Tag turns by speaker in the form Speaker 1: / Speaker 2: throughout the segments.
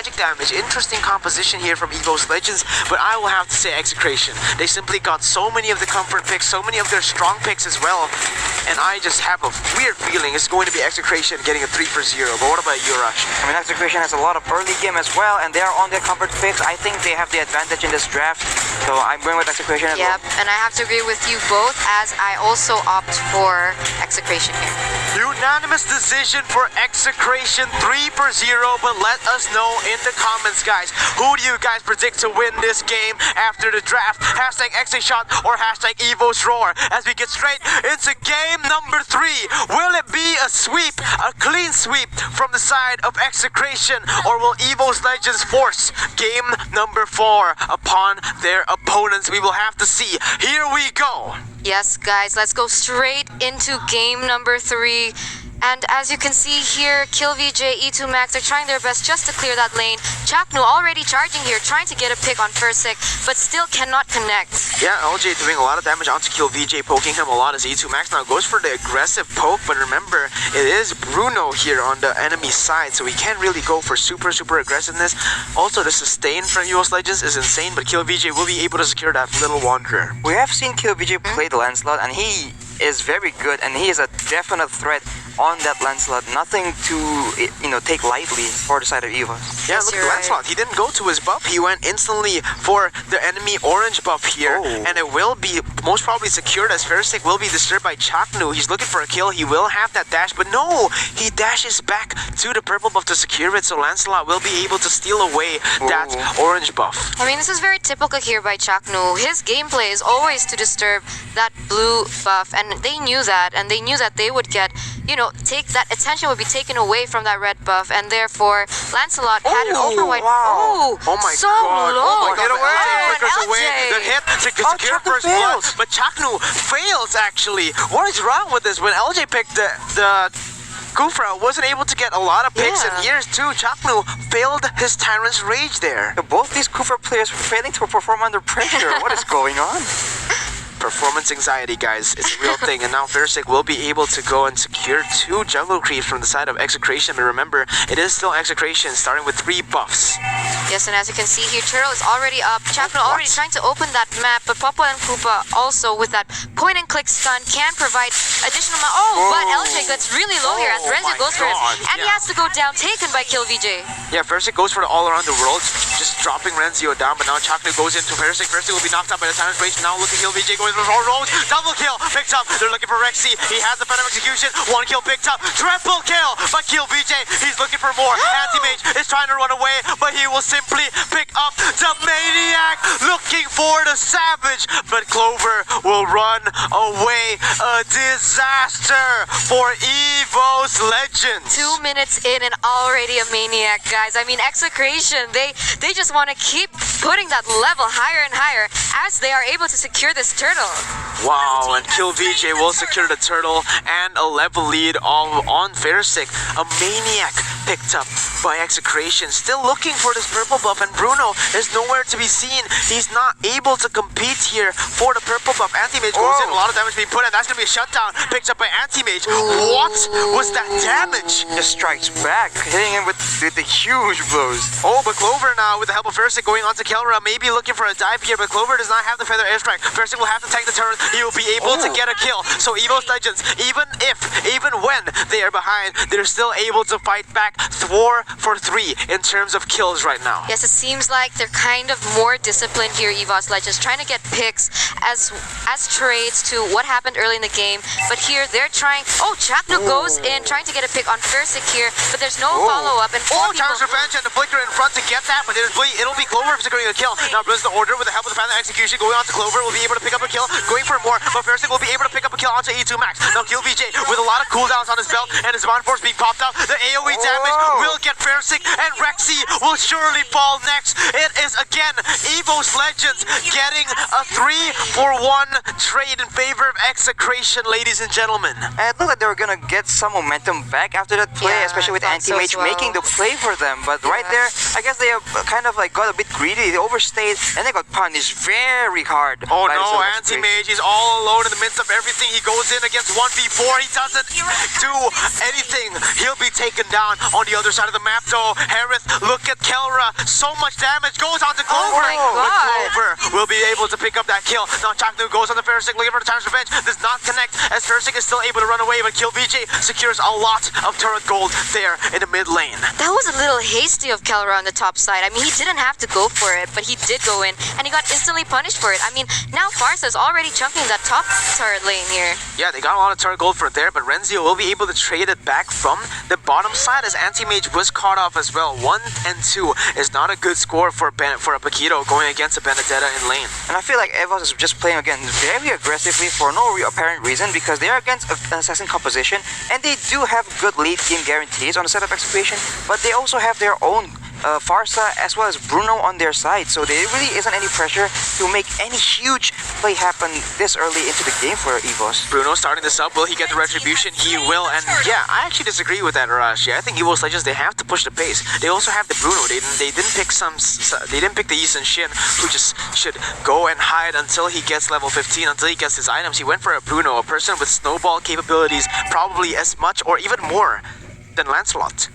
Speaker 1: magic damage. Interesting composition here from Evos Legends, but I will have to say Execration. They simply got so many of the comfort picks, so many of their strong picks as well, and I just have a weird feeling it's going to be Execration getting a 3 for 0. But what about you, Rush?
Speaker 2: I mean, Execration has a lot of early game as well, and they are on their comfort picks. I think they have the advantage in this draft, so I'm going with Execration as well.
Speaker 3: Yep, and I have to agree with you both, as I also opt for Execration here.
Speaker 1: Unanimous decision for Execration, 3 for 0, but let us know in the comments, guys. Who do you guys predict to win this game after the draft? Hashtag ExeShot or hashtag EvosRoar. As we get straight into game number 3, will it be a sweep, a clean sweep from the side of Execration, or will Evos Legends force game number 4 upon their opponents? We will have to see. Here we go.
Speaker 3: Yes, guys, let's go straight into game number 3. And as you can see here, KillVJ, E2 Max, they're trying their best just to clear that lane. Chaknu already charging here, trying to get a pick on Fursic, but still cannot connect.
Speaker 1: Yeah, LJ doing a lot of damage onto KillVJ, poking him a lot as E2 Max now goes for the aggressive poke, but remember, it is Bruno here on the enemy side, so he can't really go for super aggressiveness. Also, the sustain from Evos Legends is insane, but KillVJ will be able to secure that little Wanderer.
Speaker 2: We have seen KillVJ play the Lancelot, and he is very good, and he is a definite threat on that Lancelot. Nothing to, take lightly for the side of Evos.
Speaker 1: Yeah, look at the Lancelot. He didn't go to his buff. He went instantly for the enemy orange buff here, and it will be most probably secured as Fursic will be disturbed by Chaknu. He's looking for a kill. He will have that dash, but no! He dashes back to the purple buff to secure it, so Lancelot will be able to steal away that orange buff.
Speaker 3: I mean, this is very typical here by Chaknu. His gameplay is always to disturb that blue buff, and they knew that, and they knew that they would get, that attention would be taken away from that red buff, and therefore Lancelot had an overwide.
Speaker 1: Wow. Oh my
Speaker 3: so
Speaker 1: god!
Speaker 3: Low.
Speaker 1: Oh my god!
Speaker 3: And
Speaker 1: Away. The hit to secure
Speaker 2: Chaknu
Speaker 1: first blood,
Speaker 2: fails.
Speaker 1: but Chaknu fails actually. What is wrong with this? When LJ picked the Kufra, wasn't able to get a lot of picks in years too. Chaknu failed his Tyrant's Rage there.
Speaker 2: Both these Kufra players were failing to perform under pressure. What is going on?
Speaker 1: Performance anxiety, guys, it's a real thing, and now Fursic will be able to go and secure 2 jungle creeps from the side of Execration. But remember, it is still Execration, starting with 3 buffs.
Speaker 3: Yes, and as you can see here, Turtle is already up. Chaknu already trying to open that map, but Popo and Koopa also with that point and click stun can provide additional but LJ gets really low here as Renzo goes for him, and he has to go down, taken by KillVJ.
Speaker 1: Yeah, Fursic goes for the all around the world, just dropping Renzio down, but now Chaknu goes into Fursic. Fursic will be knocked out by the Tyrant's Rage. Now look at KillVJ going for Rose, double kill, picked up. They're looking for Rexy. He has the Phantom Execution, 1 kill picked up, triple kill by KillVJ. He's looking for more. Anti-Mage is trying to run away, but he will simply pick up the Maniac, looking for the Savage, but Clover will run away. A disaster for Evos Legends.
Speaker 3: 2 minutes in and already a Maniac, guys. I mean, Execration, they just want to keep putting that level higher and higher as they are able to secure this turtle.
Speaker 1: Wow, and KillVJ will secure the turtle and a level lead on Fursic. A Maniac picked up by Execration, still looking for this purple buff, and Bruno is nowhere to be seen. He's not able to compete here for the purple buff. Anti-Mage goes in, a lot of damage being put in. That's going to be a shutdown, picked up by Anti-Mage. What was that damage?
Speaker 2: Just strikes back, hitting him with the huge blows.
Speaker 1: Oh, but Clover now, with the help of Fursic, going on to Kelra, maybe looking for a dive here, but Clover does not have the Feather Airstrike. Fursic will have to tank the turret. He will be able to get a kill. So Evos Legends, even when they are behind, they're still able to fight back 4 for 3 in terms of kills right now.
Speaker 3: Yes, it seems like they're kind of more disciplined here, Evos Legends, trying to get picks as trades to what happened early in the game. But here they're trying. Chaknu goes in, trying to get a pick on Fursic here, but there's no follow-up. And
Speaker 1: Challenge Revenge and the Flicker in front to get that, but it'll be Clover securing a kill. Now Blizz the order with the help of the Phantom Execution going on to Clover, will be able to pick up a kill, going for more, but Fursic will be able to pick up a kill onto E2 Max. Now KillVJ with a lot of cooldowns on his belt, and his Bond Force being popped out. The AoE damage will get Fursic, and Rexy will surely fall next. It is again Evos Legends getting a 3-for-1 trade in favor of Execration, ladies and gentlemen.
Speaker 2: And it looked like they were gonna get some momentum back after that play, especially with Anti-Mage making the play for them. But right there, I guess they have kind of got a bit greedy. They overstayed, and they got punished very hard.
Speaker 1: Oh no, Anti-Mage is all alone in the midst of everything. Interesting, he goes in against 1v4. He doesn't do anything. He'll be taken down on the other side of the map though. Harith, look at Kelra. So much damage goes on to Clover.
Speaker 3: my
Speaker 1: But
Speaker 3: God.
Speaker 1: Clover will be able to pick up that kill. Now Chaknu goes on the Ferrisic looking for the Time's Revenge. Does not connect as Ferrisic is still able to run away, but Kill VJ secures a lot of turret gold there in the mid lane.
Speaker 3: That was a little hasty of Kelra on the top side. I mean, he didn't have to go for it, but he did go in, and he got instantly punished for it. I mean, now Farsa's already chunking that top turret lane here.
Speaker 1: Yeah, they got a lot of turret gold for there, but Renzio will be able to trade it back from the bottom side as Anti-Mage was caught off as well. 1 and 2 is not a good score for a Paquito going against a Benedetta in lane.
Speaker 2: And I feel like Evos is just playing again very aggressively for no apparent reason because they are against an assassin composition and they do have good late game guarantees on the side of Execration, but they also have their own Farsa as well as Bruno on their side, so there really isn't any pressure to make any huge play happen this early into the game for Evos.
Speaker 1: Bruno starting this up, will he get the retribution? He will, and yeah, I actually disagree with that, Arashi. I think Evos Legends, they have to push the pace. They also have the Bruno. They didn't pick the Yi Shin, who just should go and hide until he gets level 15, until he gets his items. He went for a Bruno, a person with snowball capabilities, probably as much or even more than Lancelot.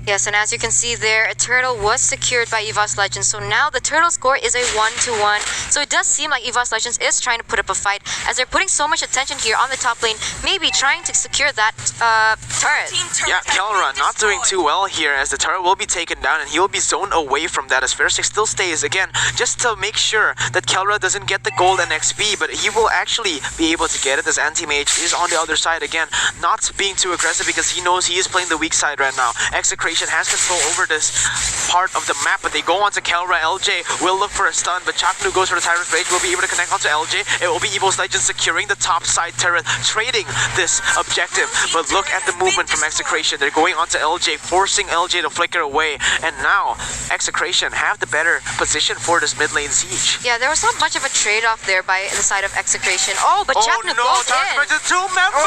Speaker 3: Yes, and as you can see there, a turtle was secured by Evos Legends, so now the turtle score is a 1-1. So it does seem like Evos Legends is trying to put up a fight, as they're putting so much attention here on the top lane, maybe trying to secure that turret.
Speaker 1: Yeah, Kelra not doing too well here as the turret will be taken down and he will be zoned away from that as Ferrisic still stays again just to make sure that Kelra doesn't get the gold and XP, but he will actually be able to get it as Anti-Mage is on the other side again, not being too aggressive because he knows he is playing the weak side right now. Execration has control over this part of the map, but they go onto Kelra. LJ will look for a stun, but Chaknu goes for the Tyrant Rage, will be able to connect onto LJ. It will be Evos Legends securing the top side turret, trading this objective, but look at the movement from Execration. They're going onto LJ, forcing LJ to flicker away, and now Execration have the better position for this mid lane siege.
Speaker 3: Yeah, there was not much of a trade-off there by the side of Execration. Oh, but Chaknu
Speaker 1: no,
Speaker 3: goes
Speaker 1: Tyrant
Speaker 3: in.
Speaker 1: Rage is 2 members!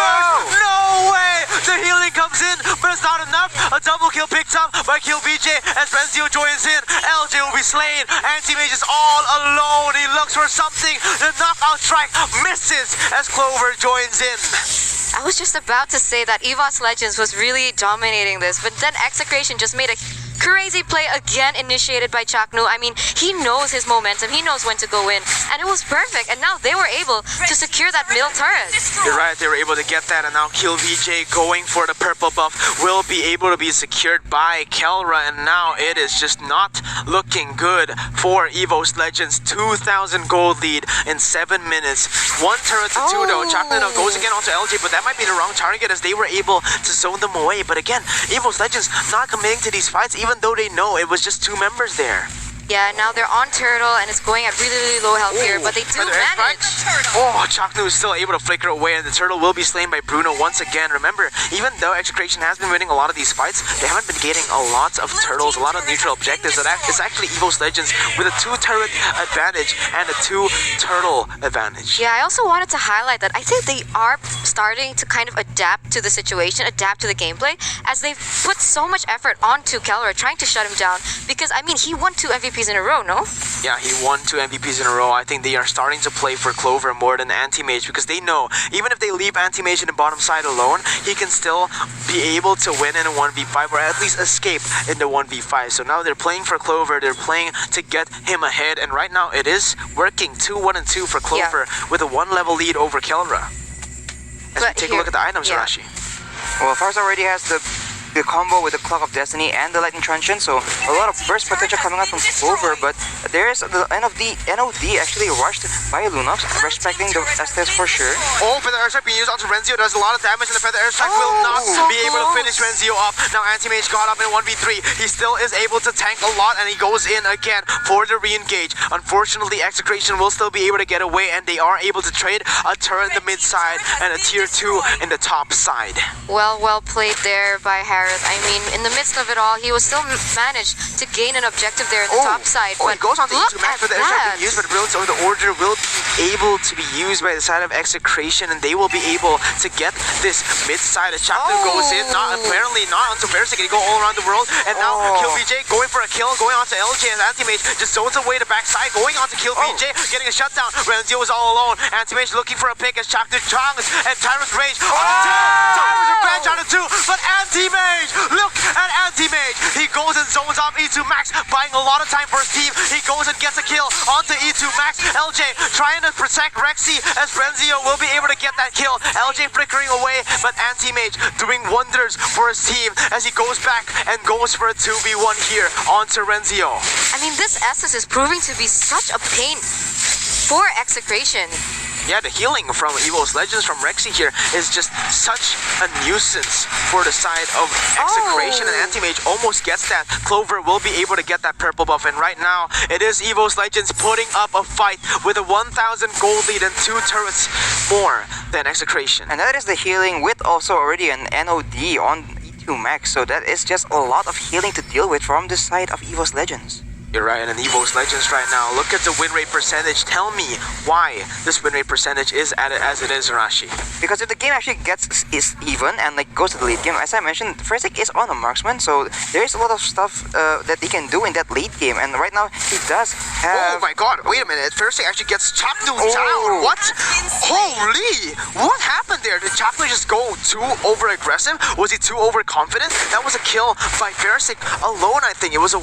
Speaker 1: No way! The healing comes in, but it's not enough. A double kill picked up by Kill VJ as Renzio joins in. LJ will be slain. Anti-Mage is all alone. He looks for something. The knockout strike misses as Clover joins in.
Speaker 3: I was just about to say that Evos Legends was really dominating this, but then Execration just made a crazy play again initiated by Chaknu. I mean, he knows his momentum, he knows when to go in, and it was perfect, and now they were able to secure that middle turret.
Speaker 1: You're right, they were able to get that, and now Kill VJ going for the purple buff will be able to be secured by Kelra, and now it is just not looking good for Evos Legends. 2,000 gold lead in 7 minutes. 1 turret to 2 though. Chaknu now goes again onto LJ, but that might be the wrong target as they were able to zone them away. But again, Evos Legends not committing to these fights, even though they know it was just 2 members there.
Speaker 3: Yeah, now they're on turtle and it's going at really, really low health here, but they do manage.
Speaker 1: Oh, Chaknu is still able to flicker away and the turtle will be slain by Bruno once again. Remember, even though Execration has been winning a lot of these fights, they haven't been getting a lot of turtles, a lot of neutral objectives. It's actually Evos Legends with a 2 turret advantage and a 2 turtle advantage.
Speaker 3: Yeah, I also wanted to highlight that I think they are starting to kind of adapt to the situation, adapt to the gameplay, as they've put so much effort onto Kelra, trying to shut him down, because I mean, he won 2 MVPs in a row, no?
Speaker 1: Yeah, he won 2 MVPs in a row. I think they are starting to play for Clover more than Anti-Mage because they know even if they leave Anti-Mage in the bottom side alone, he can still be able to win in a 1v5 or at least escape in the 1v5. So now they're playing for Clover, they're playing to get him ahead, and right now it is working. 2-1-2 for Clover with a 1 level lead over Kelra. As we take a look at the items, Rashi.
Speaker 2: Well, Farsa already has the combo with the Clock of Destiny and the Lightning Transient, so a lot of burst potential coming out from Clover, but there's the NOD actually rushed by Lunox, respecting the Estes for sure.
Speaker 1: Oh, Feather Airstrike being used onto Renzio. Does a lot of damage, and the Feather Airstrike will not be able to finish Renzio up. Now Anti-Mage got up in 1v3. He still is able to tank a lot, and he goes in again for the re-engage. Unfortunately, Execration will still be able to get away, and they are able to trade a turret in the mid side and a tier 2 in the top side.
Speaker 3: Well played there by Harry. Gareth. I mean, in the midst of it all, he was still managed to gain an objective there in the top side.
Speaker 1: Oh,
Speaker 3: but
Speaker 1: he goes on to
Speaker 3: look
Speaker 1: E2 Max
Speaker 3: at
Speaker 1: for the airstrike
Speaker 3: that.
Speaker 1: being used, but really, so the order will be able to be used by the side of Execration, and they will be able to get this mid side. As Chapter goes in, not onto Ferris, he can go all around the world, and now Kill VJ going for a kill, going on to LJ, and Anti-Mage just zones away the backside, going on to Kill VJ, getting a shutdown. Renzio was all alone. Anti-Mage looking for a pick as Chapter Chongs and Tyrus Rage on a two. Tyrus Revenge on a two, but Anti-Mage, look at Anti-Mage. He goes and zones off E2 Max, buying a lot of time for his team. He goes and gets a kill onto E2 Max. LJ trying to protect Rexy as Renzio will be able to get that kill. LJ flickering away, but Anti-Mage doing wonders for his team as he goes back and goes for a 2v1 here onto Renzio.
Speaker 3: I mean, this Estus is proving to be such a pain for Execration.
Speaker 1: Yeah, the healing from Evos Legends from Rexy here is just such a nuisance for the side of Execration, and Anti-Mage almost gets that. Clover will be able to get that purple buff, and right now it is Evos Legends putting up a fight with a 1,000 gold lead and 2 turrets more than Execration.
Speaker 2: And that is the healing with also already an NOD on E2 Max, so that is just a lot of healing to deal with from the side of Evos Legends.
Speaker 1: You're right, and in Evos Legends right now, look at the win rate percentage. Tell me why this win rate percentage is at it as it is, Rashi.
Speaker 2: Because if the game actually is even and like goes to the late game, as I mentioned, Fersic is on a marksman, so there's a lot of stuff that he can do in that late game, and right now he does have...
Speaker 1: Oh my god, wait a minute, Fersic actually gets Chapnu down. What? Holy! What happened there? Did Chapnu just go too over aggressive? Was he too overconfident? That was a kill by Fersic alone, I think. It was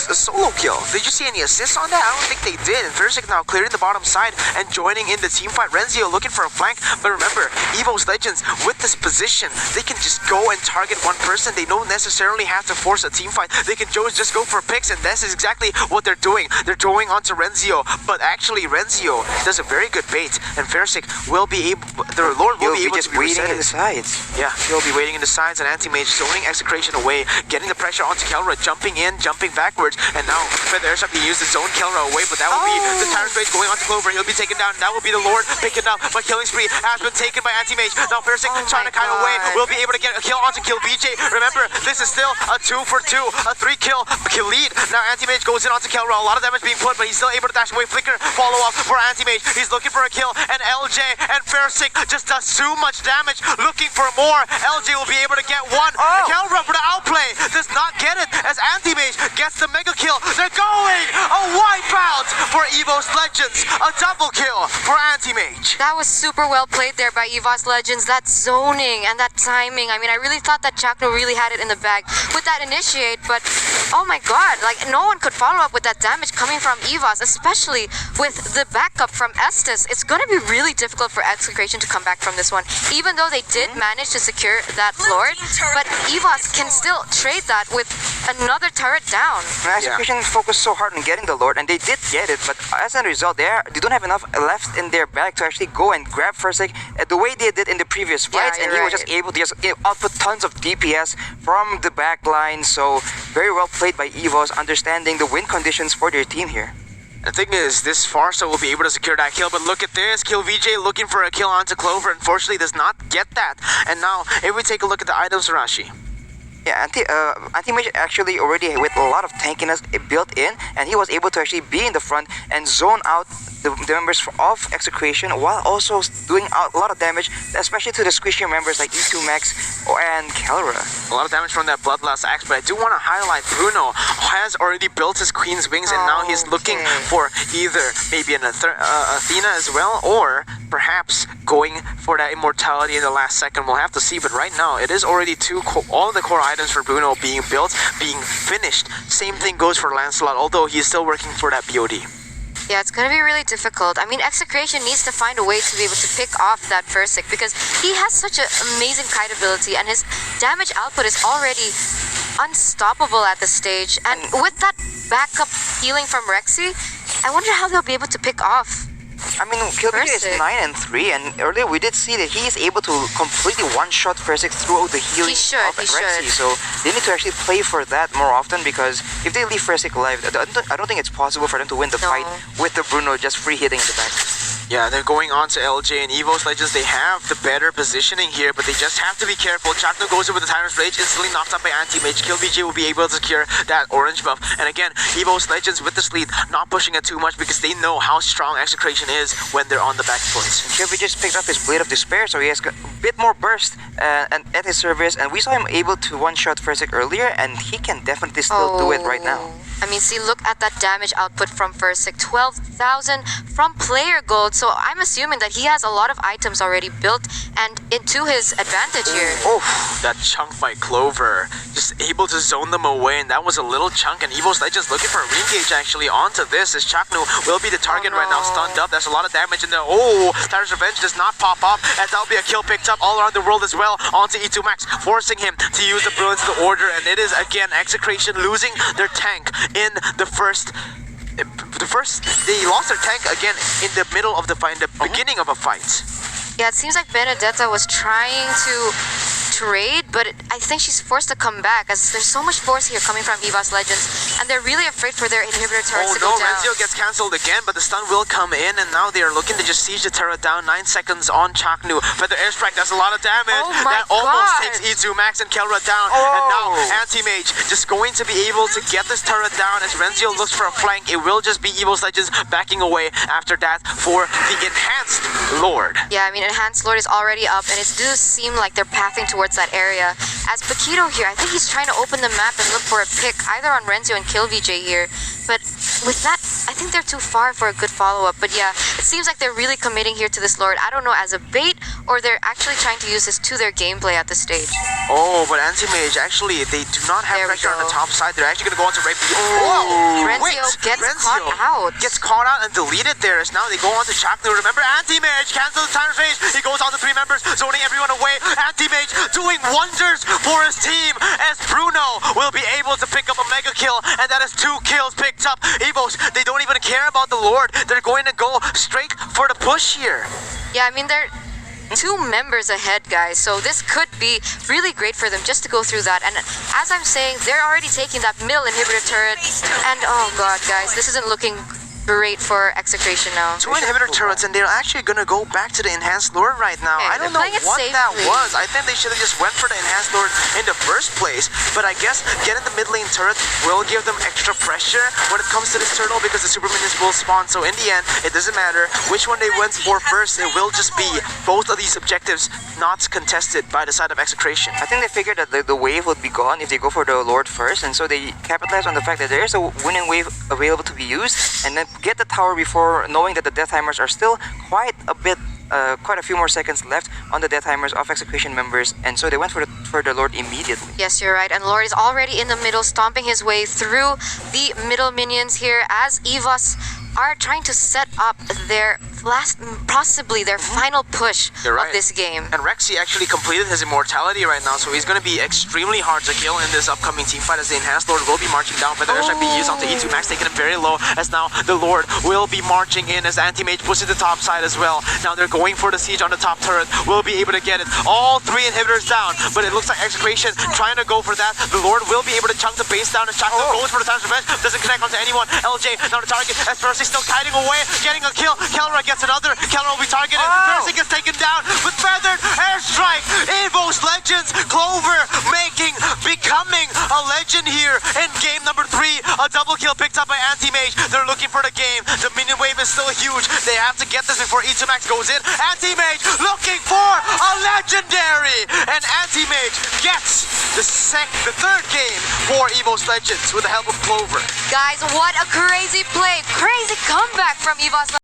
Speaker 1: a solo kill. Did you see any assists on that? I don't think they did. And Fersic now clearing the bottom side and joining in the team fight. Renzio looking for a flank, but remember, Evos Legends with this position, they can just go and target one person. They don't necessarily have to force a team fight. They can just go for picks, and this is exactly what they're doing. They're going onto Renzio, but actually Renzio does a very good bait, and Fersic will be able, the Lord will be able to be
Speaker 2: waiting in the sides.
Speaker 1: Yeah, he'll be waiting in the sides, and Anti-Mage zoning Execration away, getting the pressure onto Kelra, jumping in, jumping backwards, and now Feather Airshot being used to zone Kelra away, but that will be the Tyrant Rage going onto Clover. He'll be taken down. That will be the Lord picking up, but Killing Spree has been taken by Anti-Mage. Now Fersic trying to kind of wait, will be able to get a kill onto Kill BJ. Remember, this is still a 2 for 2, a 3 kill lead. Now Anti-Mage goes in onto Kelra, a lot of damage being put, but he's still able to dash away. Flicker follow up for Anti-Mage. He's looking for a kill, and LJ and Fersic just does too much damage, looking for more. LJ will be able to get one. Kelra for the outplay does not get it as Anti-Mage gets the mega kill. They're going! A wipeout for Evos Legends. A double kill for Anti-Mage.
Speaker 3: That was super well played there by Evos Legends. That zoning and that timing. I mean, I really thought that Chakno really had it in the bag with that initiate, but oh my god, like no one could follow up with that damage coming from Evos, especially with the backup from Estus. It's going to be really difficult for Execration to come back from this one, even though they did manage to secure that Lord, but Evos can still trade that with another turret down.
Speaker 2: Execution focused so hard on getting the Lord, and they did get it, but as a result, they don't have enough left in their bag to actually go and grab Fersic the way they did in the previous fights, and he was just able to just output tons of DPS from the back line, so very well played by Evos, understanding the win conditions for their team here.
Speaker 1: The thing is, this Farsa will be able to secure that kill, but look at this. Kill VJ looking for a kill onto Clover, unfortunately does not get that. And now, if we take a look at the items, Rashi.
Speaker 2: Yeah, Anti-Mage actually already with a lot of tankiness built in, and he was able to actually be in the front and zone out the members of Execration while also doing a lot of damage, especially to the squishier members like E2 Max and Kelra.
Speaker 1: A lot of damage from that Bloodlust Axe, but I do want to highlight Bruno has already built his Queen's Wings, and now he's looking for either maybe an Athena as well, or perhaps going for that immortality in the last second. We'll have to see, but right now it is already all the core items for Bruno being built, being finished. Same thing goes for Lancelot, although he's still working for that BOD.
Speaker 3: Yeah, it's going to be really difficult. I mean, Execration needs to find a way to be able to pick off that Fersic because he has such an amazing kite ability and his damage output is already unstoppable at this stage. And with that backup healing from Rexy, I wonder how they'll be able to pick off.
Speaker 2: I mean, Kilbiki is 9-3, and earlier we did see that he is able to completely one-shot Fersic through the healing of Rexy. So they need to actually play for that more often, because if they leave Fersic alive, I don't think it's possible for them to win the fight with the Bruno just free hitting in the back.
Speaker 1: Yeah, they're going on to LJ and Evos Legends. They have the better positioning here, but they just have to be careful. Chakno goes in with the Tyrant's Rage, instantly knocked out by Anti-Mage. KillVJ will be able to secure that orange buff. And again, Evos Legends with this lead, not pushing it too much because they know how strong Execration is when they're on the back foot.
Speaker 2: KillVJ just picked up his Blade of Despair, so he has got a bit more burst and at his service. And we saw him able to one-shot Fursic earlier, and he can definitely still do it right now.
Speaker 3: I mean, see, look at that damage output from Fursic. 12,000 from player gold. So I'm assuming that he has a lot of items already built and into his advantage here.
Speaker 1: Oh, that chunk by Clover. Just able to zone them away, and that was a little chunk. And Evos Legends looking for a re-engage actually onto this, as Chaknu will be the target right now, stunned up. That's a lot of damage in there. Oh, Tyrant's Revenge does not pop off, and that'll be a kill picked up all around the world as well onto E2 Max, forcing him to use the Brilliance of the Order. And it is again Execration losing their tank in the first. They lost their tank again in the middle of the fight, in the beginning of a fight.
Speaker 3: Yeah, it seems like Benedetta was trying to trade, but I think she's forced to come back as there's so much force here coming from Evos Legends, and they're really afraid for their inhibitor turrets to go down.
Speaker 1: Renzio gets cancelled again, but the stun will come in, and now they are looking to just siege the turret down. 9 seconds on Chaknu. Feather Airstrike, that's a lot of damage.
Speaker 3: Oh my
Speaker 1: that almost
Speaker 3: God.
Speaker 1: takes E2 Max and Kelra down. And now Anti-Mage just going to be able to get this turret down as Renzio looks for a flank. It will just be Evos Legends backing away after that for the Enhanced Lord.
Speaker 3: Yeah, I mean, Enhanced Lord is already up, and it does seem like they're pathing towards that area. As Paquito here, I think he's trying to open the map and look for a pick, either on Renzio and KillVJ here. But with that, I think they're too far for a good follow-up. But yeah, it seems like they're really committing here to this Lord. I don't know, as a bait, or they're actually trying to use this to their gameplay at this stage.
Speaker 1: Oh, but Anti-Mage, actually, they do not have
Speaker 3: There we
Speaker 1: pressure on the
Speaker 3: go.
Speaker 1: top side. They're actually going to go on to rape.
Speaker 3: Renzio gets caught out.
Speaker 1: Gets caught out and deleted there. As now they go on to Chaknu. Remember, Anti-Mage cancels the Tyrant's Rage. He goes on to 3 members, zoning everyone away. Anti-Mage doing wonders for his team, as Bruno will be able to pick up a mega kill, and that is 2 kills picked up. Evos, they don't even care about the Lord. They're going to go straight for the push here.
Speaker 3: Yeah, I mean, they're 2 members ahead, guys, so this could be really great for them just to go through that. And as I'm saying, they're already taking that middle inhibitor turret, and oh god, guys, this isn't looking great for Execration now.
Speaker 1: 2 inhibitor turrets, and they're actually gonna go back to the Enhanced Lord right now.
Speaker 3: Okay,
Speaker 1: I don't
Speaker 3: they're
Speaker 1: know
Speaker 3: playing it
Speaker 1: what that
Speaker 3: safely.
Speaker 1: was. I think they should have just went for the Enhanced Lord in the first place. But I guess getting the mid lane turret will give them extra pressure when it comes to this turtle, because the super minions will spawn. So in the end, it doesn't matter which one they went for first. It will just be both of these objectives not contested by the side of Execration.
Speaker 2: I think they figured that the wave would be gone if they go for the Lord first, and so they capitalize on the fact that there is a winning wave available to be used, and then get the tower before knowing that the Death Timers are still quite a few more seconds left on the Death Timers of Execration members, and so they went for the Lord immediately.
Speaker 3: Yes, you're right. And Lord is already in the middle, stomping his way through the middle minions here as Evos are trying to set up their possibly their final push
Speaker 1: You're right.
Speaker 3: of this game.
Speaker 1: And Rexy actually completed his immortality right now, so he's going to be extremely hard to kill in this upcoming team fight, as the Enhanced Lord will be marching down. But the airstrike being used onto E2 Max, taking him very low, as now the Lord will be marching in as Anti-Mage pushes the top side as well. Now they're going for the siege on the top turret, will be able to get it. All 3 inhibitors down, but it looks like Execration trying to go for that. The Lord will be able to chunk the base down, as Chakno goes for the Tyrant's Revenge, doesn't connect onto anyone. LJ now the target, as Percy still kiting away, getting a kill. Kelra gets another. Kelra will be targeted. Percy gets taken down with feathered airstrike. Evos Legends, Clover becoming a legend here in game number 3. A double kill picked up by Anti-Mage. They're looking for the game. The minion wave is still huge. They have to get this before E2 Max goes in. Anti-Mage looking for a legendary, and Anti-Mage gets the 3rd game for Evos Legends with the help of Clover.
Speaker 3: Guys, what a crazy play. Crazy comeback from Evos.